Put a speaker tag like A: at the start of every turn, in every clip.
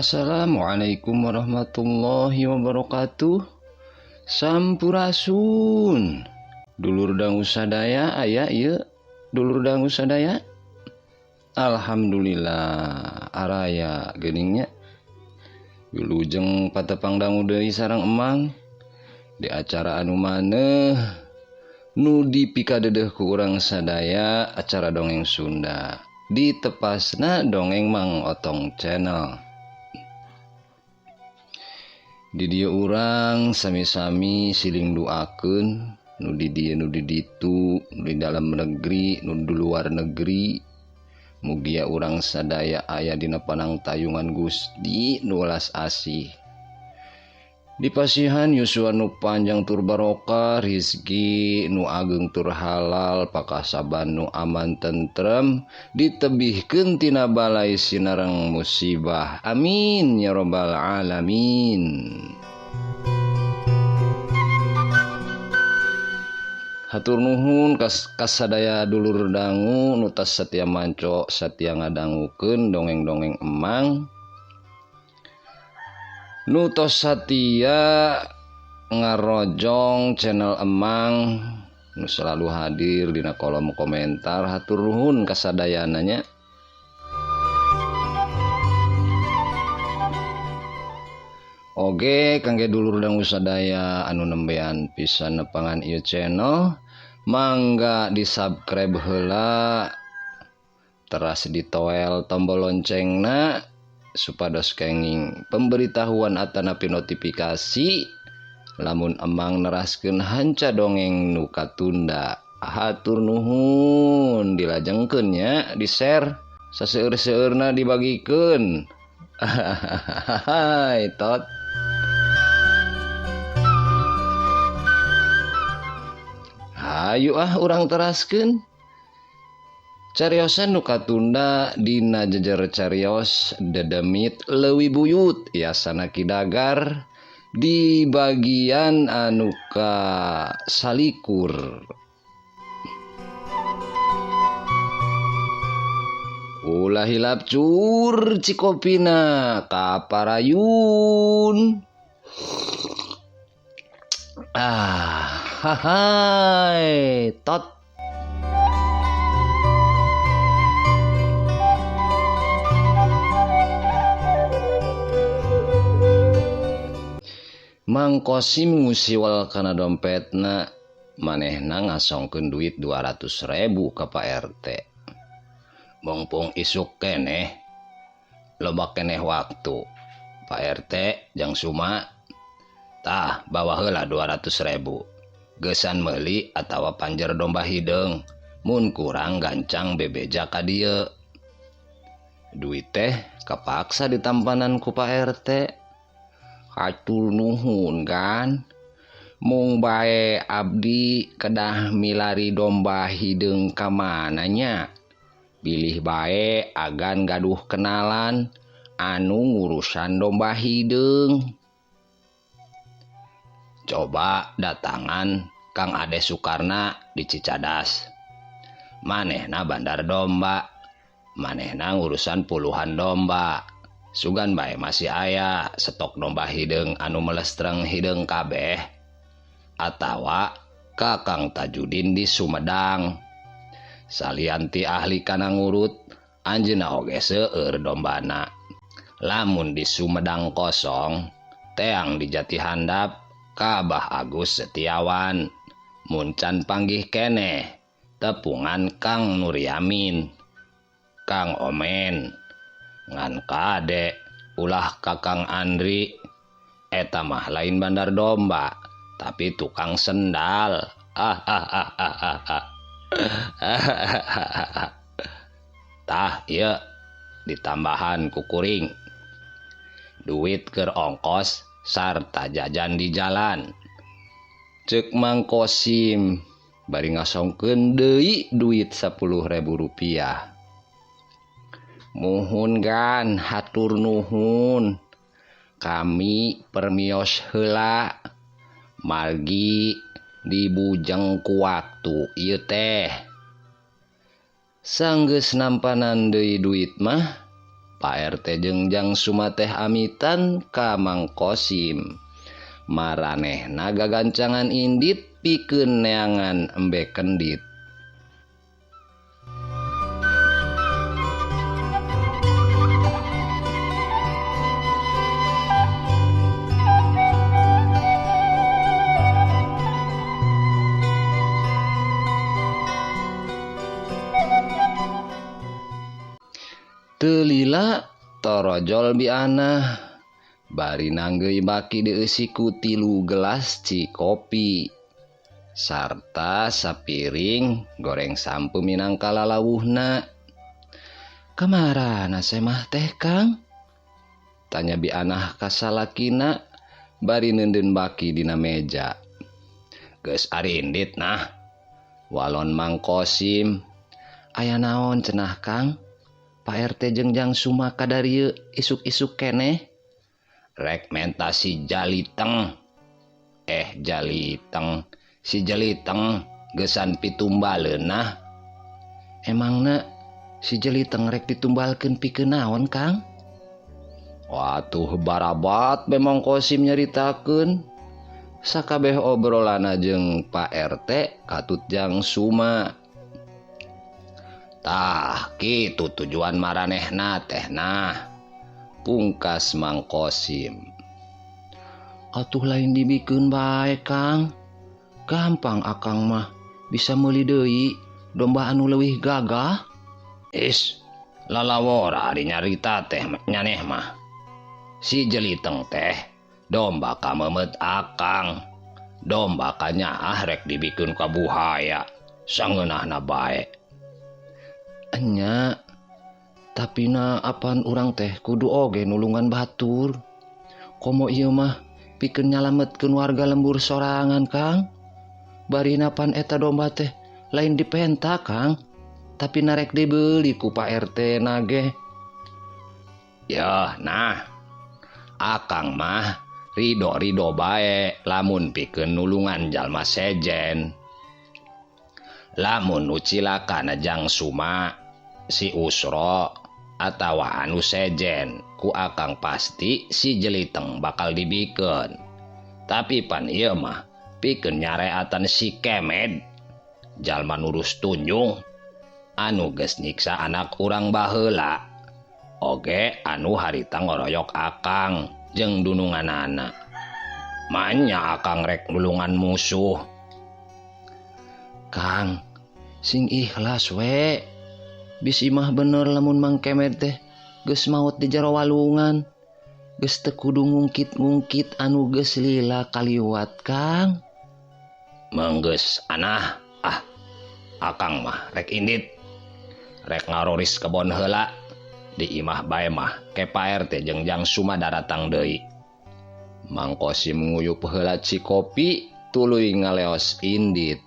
A: Assalamualaikum warahmatullahi wabarakatuh. Sampurasun. Dulur dangu sadaya aya ieu dulur dangu sadaya. Alhamdulillah araya geuningnya. Wilujeng patepang dangu deui sareng emang di acara anu maneh nu dipikadeudeung ku urang sadaya, acara dongeng Sunda. Ditepasna dongeng Mang Otong channel. Di dieu urang sami-sami siling duakeun nu di dieu nu di ditu, nu di dalam negeri, nu di luar negeri. Mugia urang sadaya aya dina panangtayungan Gusti nu welas asih. Dipasihan yuswa nu panjang tur barokah, rizki nu ageng tur halal, pakasaban nu aman tentrem, ditebihkeun tina balai sinareng musibah. Amin ya rabbal alamin. Hatur nuhun kasadaya dulur dangu nu tas satia manco satia ngadangukeun dongeng-dongeng emang. Nu tos satia ngarojong channel emang, nu selalu hadir dina kolom komentar. Hatur nuhun kasadayananya. Oge kangge dulur dangu sadaya anu nembean pisan nepangan ieu channel, mangga di subscribe heula, teras ditoel tombol loncengna supados kenging pemberitahuan atanapi notifikasi lamun emang neraskeun hanca dongeng nu katunda. Hatur nuhun dilajengkeun nya, di share saseueur-seueurna dibagikeun. Hai tot. Hayu urang teraskeun cariosan nu katunda dina jejer carios Dedemit Leuwih Buyut Yasana Ki Dagar di bagian anu ka salikur. Ulah hilap cur cikopina kaparayun. Hai tot. Mang Kosim ngusiwal kana dompetna, manehna ngasongkeun duit 200.000 ka Pak RT. Mumpung isuk keneh, loba keneh waktu. Pak RT jang Suma, tah bawa heula 200.000. Geusan meuli atawa panjer domba hideung, mun kurang gancang bebeja ka dieu. Duit teh kapaksa ditampanan ku Pak RT. Hatur nuhun kan, mung bae abdi kedah milari domba hideung ka mananya. Bilih bae agan gaduh kenalan anu ngurusan domba hideung. Coba datangan Kang Ade Sukarna di Cicadas. Manehna bandar domba, manehna ngurusan puluhan domba. Sugan bae masih aya stok domba hideung anu melestreng hideung kabeh. Atawa ka Kang Tajudin di Sumedang. Salianti ahli kana ngurut, anjeunna oge seueur dombana. Lamun di Sumedang kosong, teang di Jati Handap ka Abah Agus Setiawan. Mun can panggih keneh, tepungan Kang Nuryamin, Kang Omen, ngan kade ulah Kakang Andri. Eta mah lain bandar domba, tapi tukang sendal. Tah ieu ditambahan kukuring duit keur ongkos sarta jajan di jalan. Ceuk Mang Kosim bari ngasongkeun deui duit 10.000 rupiah. Muhun gan, hatur nuhun. Kami permios heula margi dibujeng ku waktu ieu teh. Sanggeus nampanan deui duit mah Pak RT jengjang Suma teh amitan ka Mang Kosim. Maranehna gagancangan indit pikeun neangan embe kendit. Teu lila torojol biana bari nanggeuy baki dieusi ku 3 gelas ci kopi sarta sapiring goreng sampu minangka lalawuhna. "Kamarana semah teh Kang?" tanya bianah ka salakina bari neundeun baki dina meja. "Geus arindit nah," walon Mang Kosim. "Aya naon cenah Kang? Pak RT jengjang Suma kadarieu isuk-isuk keneh?" "Rek menta si Jaliteng." Jaliteng. Si Jeliteng geusan pitumbaleun nah." "Emangna si Jeliteng rek ditumbalkeun pikeun naon Kang?" "Watuh barabat memang Kosim nyaritakeun. Sakabeh obrolanna jeung Pak RT katut jang Suma. Tah kitu tujuan maranehna teh nah," pungkas Mang Kosim. "Atuh lain dibikeun bae Kang. Gampang akang mah bisa meuli deui domba anu leuwih gagah." "Is, lalawora ari nyarita teh nyaneh mah. Si Jeliteng teh domba ka meumeut akang. Domba ka nyaah rek dibikeun ka buhaya sangeunahna bae." "Enya, tapi na apan urang teh kudu oge nulungan batur. Komo ieu mah pikeun nyalametkeun warga lembur sorangan Kang. Bari napan eta domba teh lain dipenta Kang, tapi narek dibeuli ku Pak RT nage." "Yeuh nah, akang mah rido-rido bae lamun pikeun nulungan jalma sejen. Lamun nu cilakana jang Suma, si Usro atawa anu sejen ku akang pasti si Jeliteng bakal dibikeun. Tapi pan ieu mah pikeun nyareatan si Kemed, jalma nurus tunjung anu geus nyiksa anak urang baheula, oge anu harita ngoroyok akang jeung dununganana. Manya akang rek nulungan musuh." "Kang, sing ikhlas we. Bisi mah bener lamun Mang Kemed teh geus maot di jero walungan. Geus teu kudu ngungkit-ngungkit anu geus lila kaliwat Kang." "Menggeus anah, akang mah rek indit. Rek ngaroris kebon heula di imah bae mah ke Pak RT jengjang Suma daratang deui." Mang Kosim nguyup heula ci kopi tuluy ngaleos indit.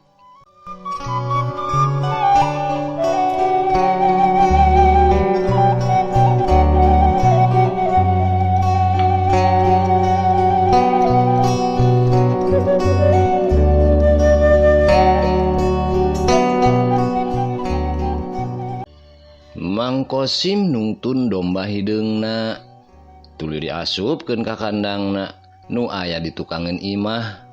A: Mang Kosim nungtun domba hideungna tuluy diasupkeun ka kandangna nu aya di tukangeun imah.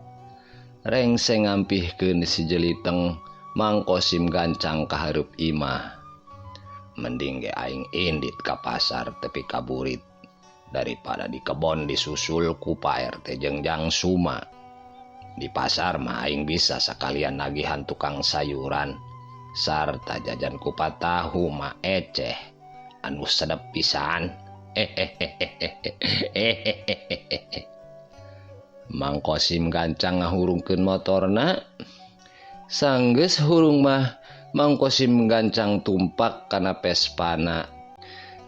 A: Rengseng ngampihkeun si Jeliteng, Mang Kosim gancang ka hareup imah. "Mending ge aing indit ka pasar tepi kaburit daripada di kebon disusul ku Pak RT jengjang Suma. Di pasar mah aing bisa sakalian nagihan tukang sayuran sarta jajan kupat tahu mah eceh anu sedep pisan." Mang Kosim gancang ngahurungkeun motorna. Sanggeus hurung mah Mang Kosim gancang tumpak kana Vespana.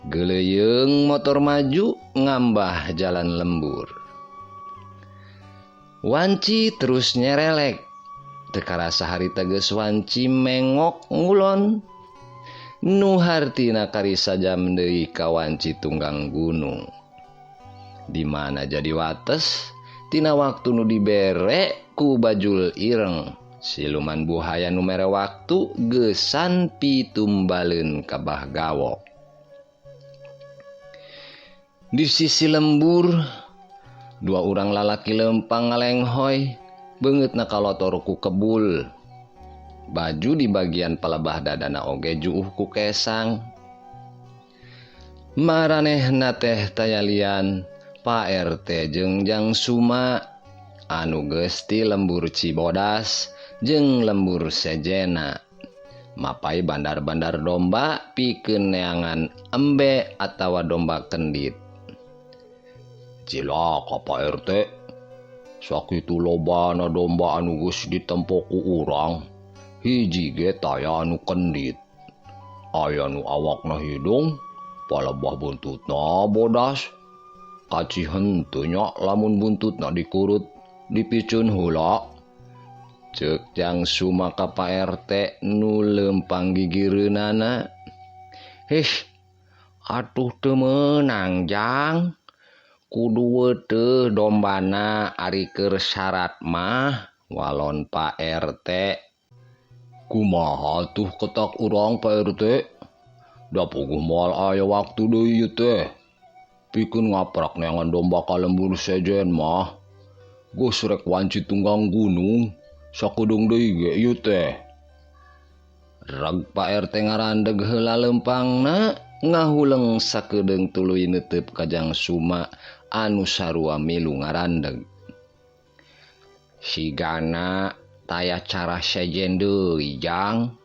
A: Geleuyeung motor maju ngambah jalan lembur. Wanci terus nyerelek. Teu karasa harita geus wanci mengok ngulon. Nu hartina karisa jam deui ka wanci tunggang gunung. Di mana jadi wates tina waktu nu dibere ku bajul ireng. Siluman buhaya nu mere waktu geusan pitumbaleun ka bah gawok. Di sisi lembur, dua orang lalaki lempang ngalenghoy, beungeut na kalotor ku kebul. Baju di bagian palebah dadana oge juuh ku kesang. Maranehna teh tayalian Pak RT jeung Jang Suma anu geus ti lembur Cibodas jeung lembur Sejena. Mapai bandar-bandar domba pikeun neangan embe atawa domba kendit. Cilaka Pak RT, sakitu lobana domba anu geus ditempo ku urang, hiji ge taya anu kendit. Aya nu awakna hidung, palebah buntutna bodas. Kaci henteu nya lamun buntutna dikurut dipiceun heula. Ceuk Jang Suma ka Pak RT nu lempang gigireunana. Atuh teu meunang Jang. Kudu teu dombana ari keur syarat mah walon Pak RT. Kumaha tuh ketak urang Pak RT? Da puguh moal aya waktu deui ieu teh. Pikeun ngaprak neangan domba ka lembur sejen mah. Geus rek wanci tunggang gunung, sakudung deui ge ieu teh. Reg Pak RT ngarandeg heula lempangna, ngahuleng sakedeung tuluy neuteup ka Jang Suma anu sarua milu ngarandeg. Sigana taya cara sejen deui Jang.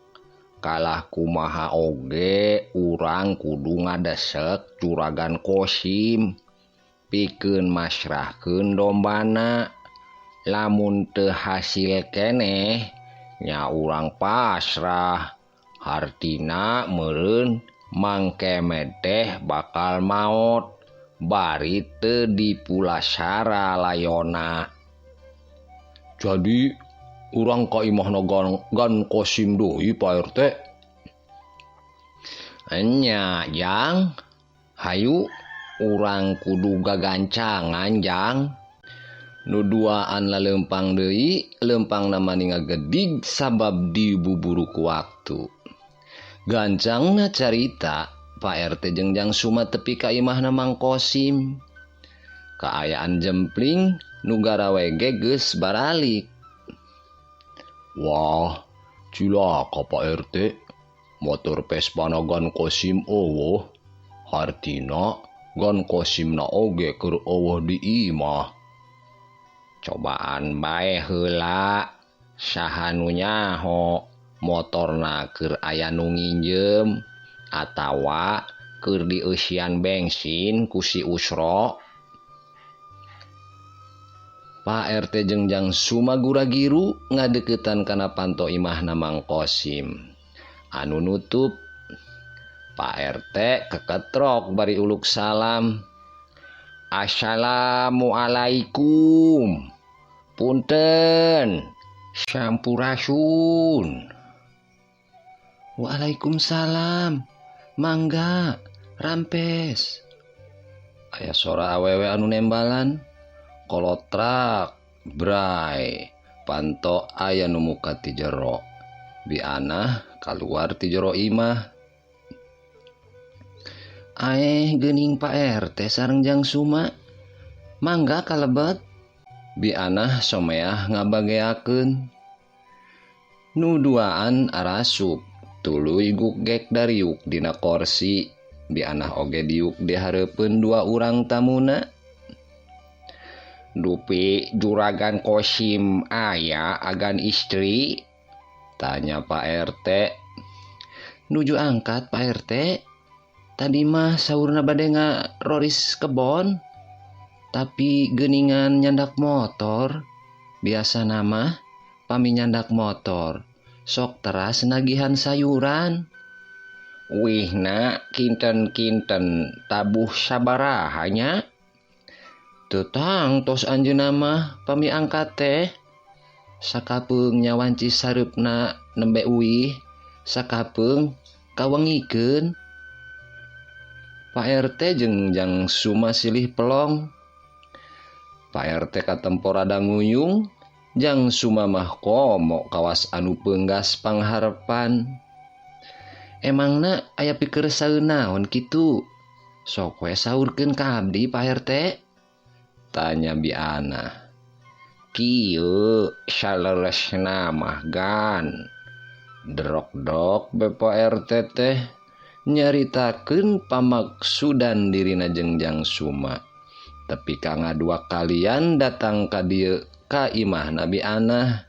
A: Kalah kumaha oge urang kudu ngadesek Juragan Kosim pikeun masrahkeun dombana. Lamun teu hasil keneh nya urang pasrah, hartina meureun mangkemet teh bakal maot bari teu dipulasara layona. Jadi urang ka imahna gan Kosim deui Pak RT. Enya Jang, hayu urang kudu gagancangan Jang. Nu duaan lalempang deui, lempangna mani ngagedig sabab dibuburu ku waktu. Gancangna carita Pak RT jeung Jang Suma tepi ka imahna Mang Kosim. Kaayaan jempling nu garawe ge geus baralik. Wah, cilaka Pak RT. Motor Vespana gan Kosim eueuh. Hartina gan Kosimna oge keur eueuh di imah. Cobaan bae heula saha nu nyaho motorna keur aya nu nginjem atawa keur dieusian bensin ku si Usro. Pak RT jeung Jang Suma gura-giru ngadeuketan kana panto imahna Mang Kosim. Anu nutup Pak RT keketrok bari uluk salam. Assalamualaikum. Punten, sampurasun. Waalaikumsalam. Mangga, rampes. Aya sora awewe anu nembalan. Kolotrak, bray, panto aya nu muka ti jero. Bianah kaluar ti jero imah. Geuning Pak RT sareng Jang Suma. Mangga kalebet. Bianah someah ngabageakeun. Nu duaan arasup tuluy gugek dariuk dina korsi. Bianah oge diuk di hareupeun dua urang tamuna. Dupi Juragan Kosim aya agan istri? Tanya Pak RT. Nuju angkat Pak RT. Tadi mah saurna bade ngaroris kebon. Tapi geuningan nyandak motor. Biasa nama pami nyandak motor. Sok teras nagihan sayuran. Wihna kinten-kinten tabuh sabaraha nya? Tetang tos anjeunna mah pami angkat teh. Sakapeung nyawanci sareupna nembe uih, sakapeung kawengikeun. Pak RT jeung Jang Suma silih pelong. Pak RT katempo rada nguyung, Jang Suma mah komo kawas anu peunggas pangharepan. Emangna aya pikeun saeunaon kitu? Sok we saurkeun ka abdi Pak RT, tanya Biana. Kieu saleresna mah gan, drok-drok Pak RT teh nyaritakeun pamaksudan dirina jengjang Suma. Tapi kanga dua kalian datang ka dieu ka imahna Biana.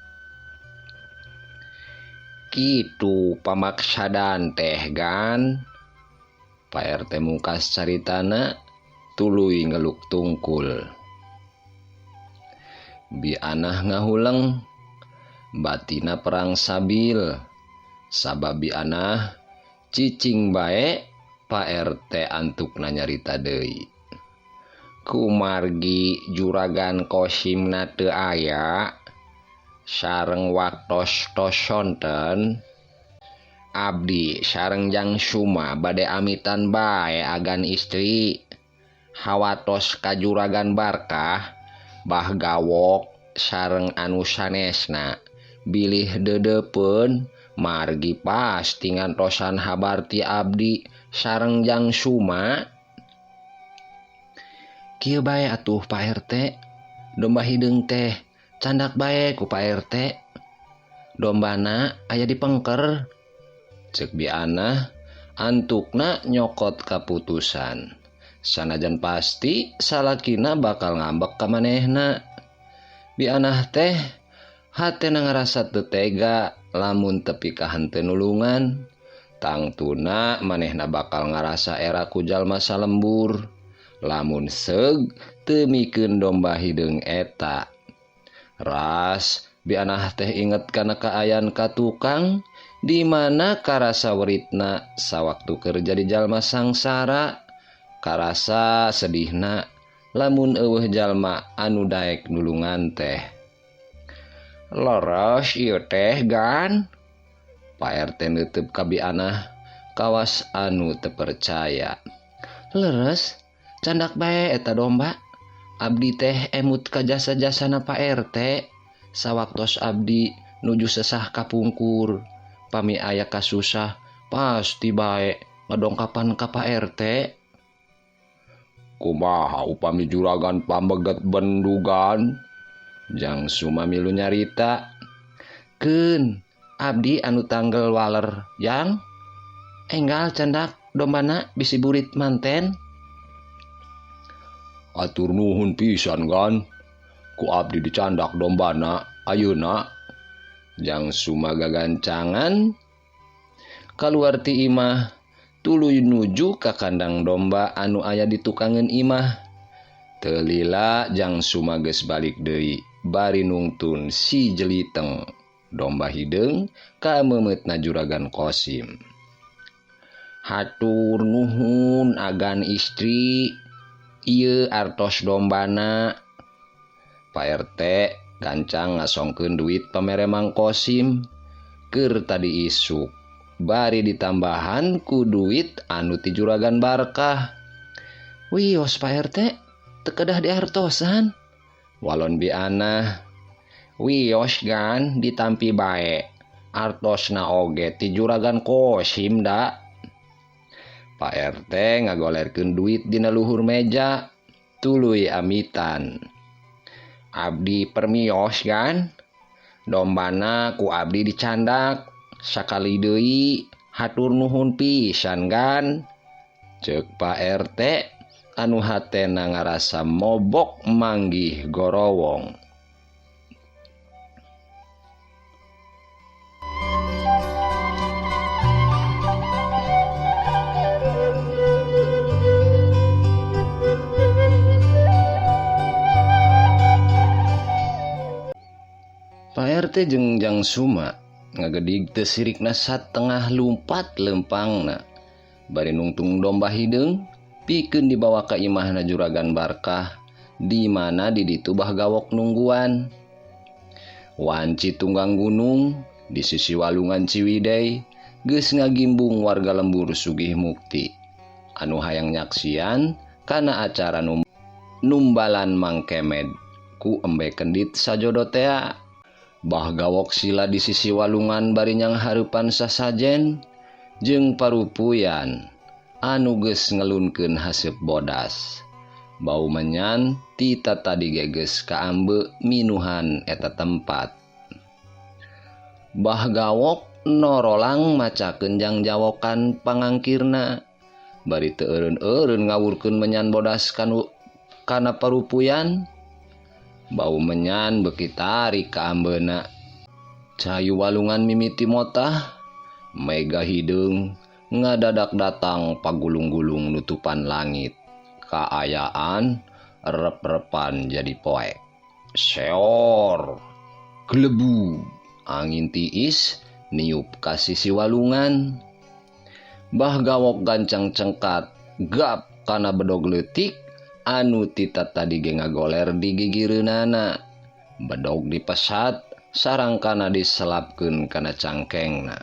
A: Kitu pamaksadan teh gan, Pak RT mungkas caritana tuluy ngeluk tungkul. Biana ngahuleng, batina perang sabil, sabab Biana cicing bae Pak RT antukna nyarita deui. Kumargi juragan Kosimna teu aya, sareng waktos tosonten, abdi sareng Jang Suma bade amitan bae agan istri. Hawatos ka juragan Barkah, Bah Gawok sareng anu sanesna bilih dedepeun margi pasti ngantosan habar ti abdi sareng Jang Suma. Kieu bae atuh Pak RT, domba hideung teh candak bae ku Pak RT. Dombana aya di pengker, ceuk Biana antukna nyokot kaputusan. Sanajan pasti salakina bakal ngambek ka manehna. Biana teh hatena ngarasa teu tega lamun tepi ka henteu nulungan. Tangtuna manehna bakal ngarasa era ku jalma salembur lamun seug teu mikeun domba hideung eta. Ras Biana teh inget kana kaayaan ka tukang di mana karasa weritna sawaktu kerja di jalma sangsara, karasa sedihna lamun eueuh jalma anu daek nulungan teh. Leres ieu teh gan, Pak RT neuteub ka Biana kawas anu teu percaya. Leres, candak bae eta domba. Abdi teh emut ka jasa-jasana Pak RT sawaktos abdi nuju sesah kapungkur. Pami aya kasusah pasti bae ngadongkapan ka Pak RT. Kumaha upami juragan pameget bendugan? Jang Suma milu nyarita. Keun, abdi anu tanggel waler, Jang. Enggal candak dombana bisi burit manten. Atur nuhun pisan gan, ku abdi dicandak dombana ayeuna. Jang Suma gagancangan kaluar ti imah tuluy nuju ka kandang domba anu aya di tukangeun imah. Teu lila Jang Suma geus balik deui bari nungtun si jeliteng domba hideung ka meumeutna juragan Kosim. Hatur nuhun agan istri, ieu artos dombana. Pak RT gancang ngasongkeun duit pamere Mang Kosim keur tadi isuk, bari ditambahan ku duit anu ti juragan Barkah. Wios Pak RT, teu kedah diartosan, walon Biana. Wios gan ditampi bae, artosna oge ti juragan Kosim da. Pak RT ngagolerkeun duit dina luhur meja, tuluy amitan. Abdi permios gan, dombana ku abdi dicandak, sakali deui hatur nuhun pisan gan, ceuk Pak RT anu hatena ngarasa mobok manggih gorowong. Pak RT jeung Jang Suma ngagedig teu sirikna satengah lumpat lempangna bari nungtung domba hideung pikeun dibawa ka imahna juragan Barkah di mana di ditu Bah Gawok nungguan. Wanci tunggang gunung di sisi walungan Ciwidey geus ngagimbung warga lembur sugih mukti anu hayang nyaksian kana acara numbalan Mang Kemed ku embe kendit sajodo tea. Bah Gawok sila di sisi walungan bari nyang hareupan sasajen jeung parupuyan anu geus ngelunkeun haseup bodas. Bau menyan ti tadi geus kaambe minuhan eta tempat. Bah Gawok norolang macakeun jangjawokan pangangkirna. Bari teu eureun-eureun ngawurkeun menyan bodas kana parupuyan. Bau menyan beuki tarik kaambeuna. Cahayu walungan mimiti motah, mega hideung ngadadak datang pagulung-gulung nutupan langit. Kaayaan rep-repan jadi poek. Seor, glebu, angin tiis niup ka sisi walungan. Bah Gawok gancang cengkat gap kana bedog leutik anu tita tadi ge ngagoler di gigireunana. Bedog dipesat sarangkana diselapkeun kana cangkengna.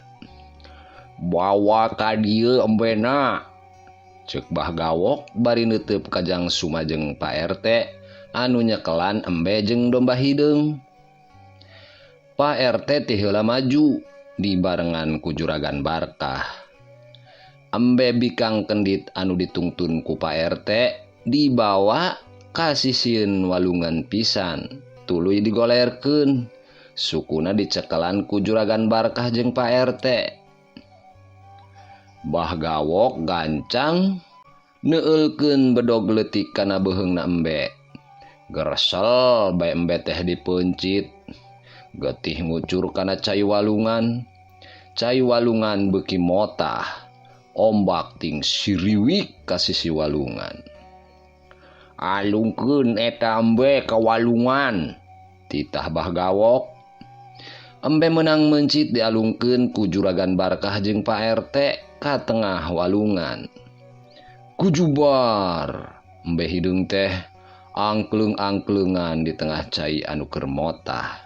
A: Bawa ka dieu embena, ceuk Bah Gawok bari neuteup ka Jang Suma jeung Pak RT anu nyekelan embe jeung domba hideung. Pak RT ti heula maju dibarengan ku Juragan Barkah. Embe bikang kendit anu ditungtun ku Pak RT dibawa ka sisieun walungan pisan, tuluy digolerkeun. Sukuna dicekelan ku Juragan Barkah jeung Pak RT. Bah Gawok gancang neueulkeun bedog leutik kana beuheungna embe. Gersel bae embe teh dipencit. Getih ngucur kana cai walungan. Cai walungan beuki motah. Ombak ting siriwik ka sisi walungan. Alungkeun eta embe ka walungan, titah Bah Gawok. Embe menang mencit dialungkeun ku Juragan Barkah jeung Pak RT ka tengah walungan. Kujubar, embe hideung teh angkleung-angkleungan di tengah cai anu keur motah.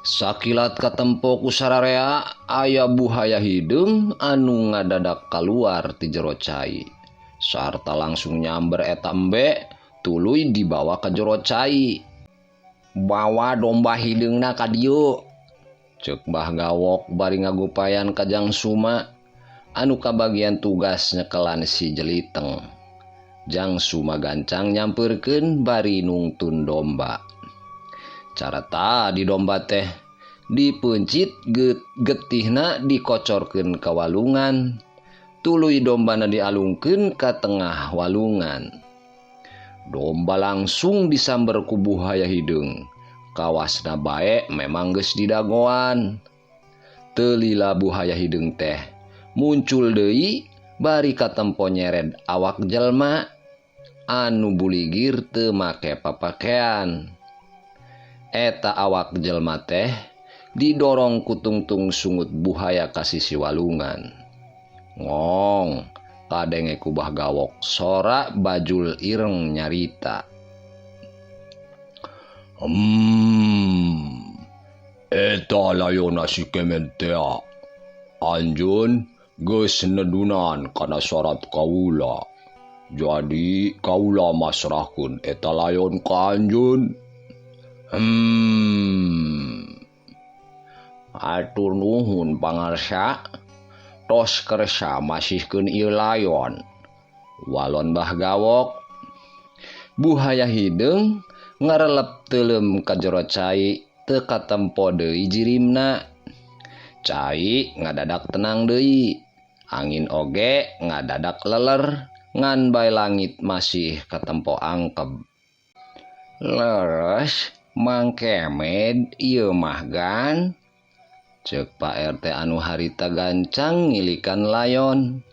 A: Sakilat katempo ku sararea aya buhaya hideung anu ngadadak kaluar ti jero cai. Sarta langsung nyamber eta embe tuluy dibawa ka jero cai. Bawa domba hideungna ka dieu, ceuk Bah Gawok bari ngagupayan ka Jang Suma anu kabagian tugas nyekelan si jeliteng. Jang Suma gancang nyampeurkeun bari nungtun domba. Carata di domba teh dipencit getihna dikocorkeun ka walungan, tuluy dombana dialungkeun ka tengah walungan. Domba langsung disamber ku buhaya hideung. Kawasna bae memang geus didagoan. Teu lila buhaya hideung teh muncul deui bari katempo nyered awak jelma anu buligir teu make papakean. Eta awak jelma teh didorong ku tungtung sungut buhaya ka sisi walungan. Ngong, kadenge ku Bah Gawok sora bajul ireng nyarita. Eta layonna si kemet teh. Anjeun geus nedunan kana syarat kaula. Jadi kaula masrahkeun eta layon ka anjeun. Atur nuhun pangarsa, tos kersa masihkeun ieu layon. Walon Bah Gawok. Buhaya hideung ngarelep teuleum ka jero cai teu katempo deui jirimna. Cai ngadadak tenang deui. Angin oge ngadadak leler ngan bae langit masih katempo angkeb. Leres Mang Kemed ieu mah gan, ceuk Pak RT anu harita gancang ngilikan layon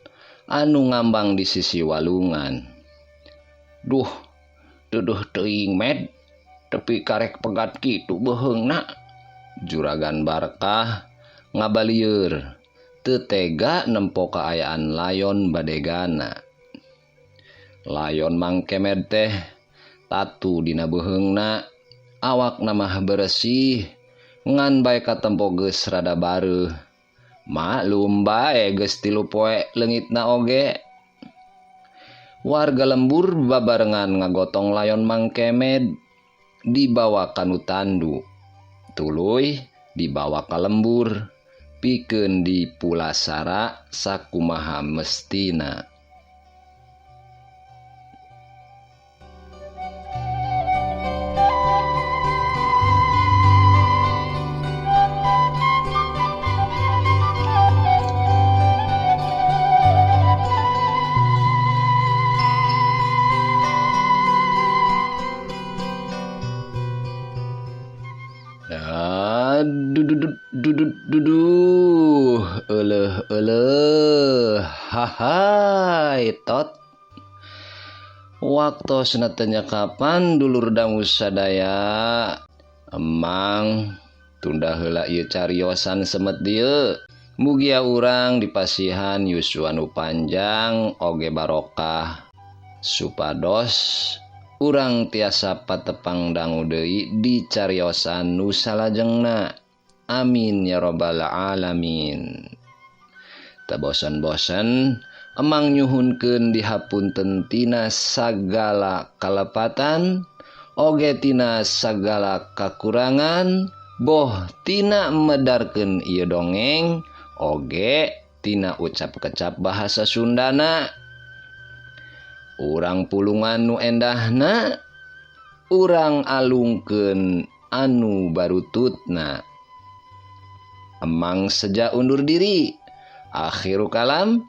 A: anu ngambang di sisi walungan. Duh, duduh teuing Med, tepi karek pegat kitu beuheungna. Juragan Barkah ngabalieur, teu tega nempo kaayaan layon badegana. Layon Mang Kemed teh tatu dina beuheungna, awakna mah bersih ngan bae katempo geus rada bareuh. Maklum bae geus 3 poe leungitna oge. Warga lembur babarengan ngagotong layon Mang Kemed dibawa kanu tandu. Tuluy dibawa ka lembur. pikeun dipulasara sakumaha mestina. Duduh, hahai tot. Waktosna teu kapan dulur dangu sadaya. Emang tunda heula ieu cariosan semet dieu. Mugia urang dipasihan yuswa nu panjang oge barokah supados urang tiasa patepang dangu deui di cariosan nu salajengna. Amin ya rabbal alamin. Teu bosen-bosen emang nyuhunkeun dihapunten tina sagala kalepatan oge tina sagala kakurangan, boh tina medarkeun ieu dongeng oge tina ucap-kecap bahasa Sundana. Urang pulungan nu endahna, urang alungkeun anu barututna. Emang seja undur diri. Akhiru kalam.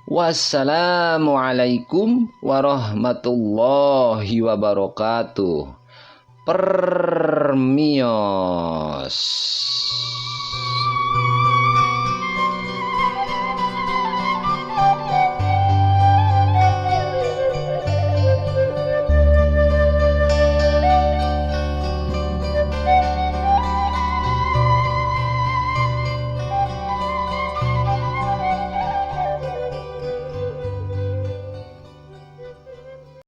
A: Wassalamualaikum warahmatullahi wabarakatuh. Permios.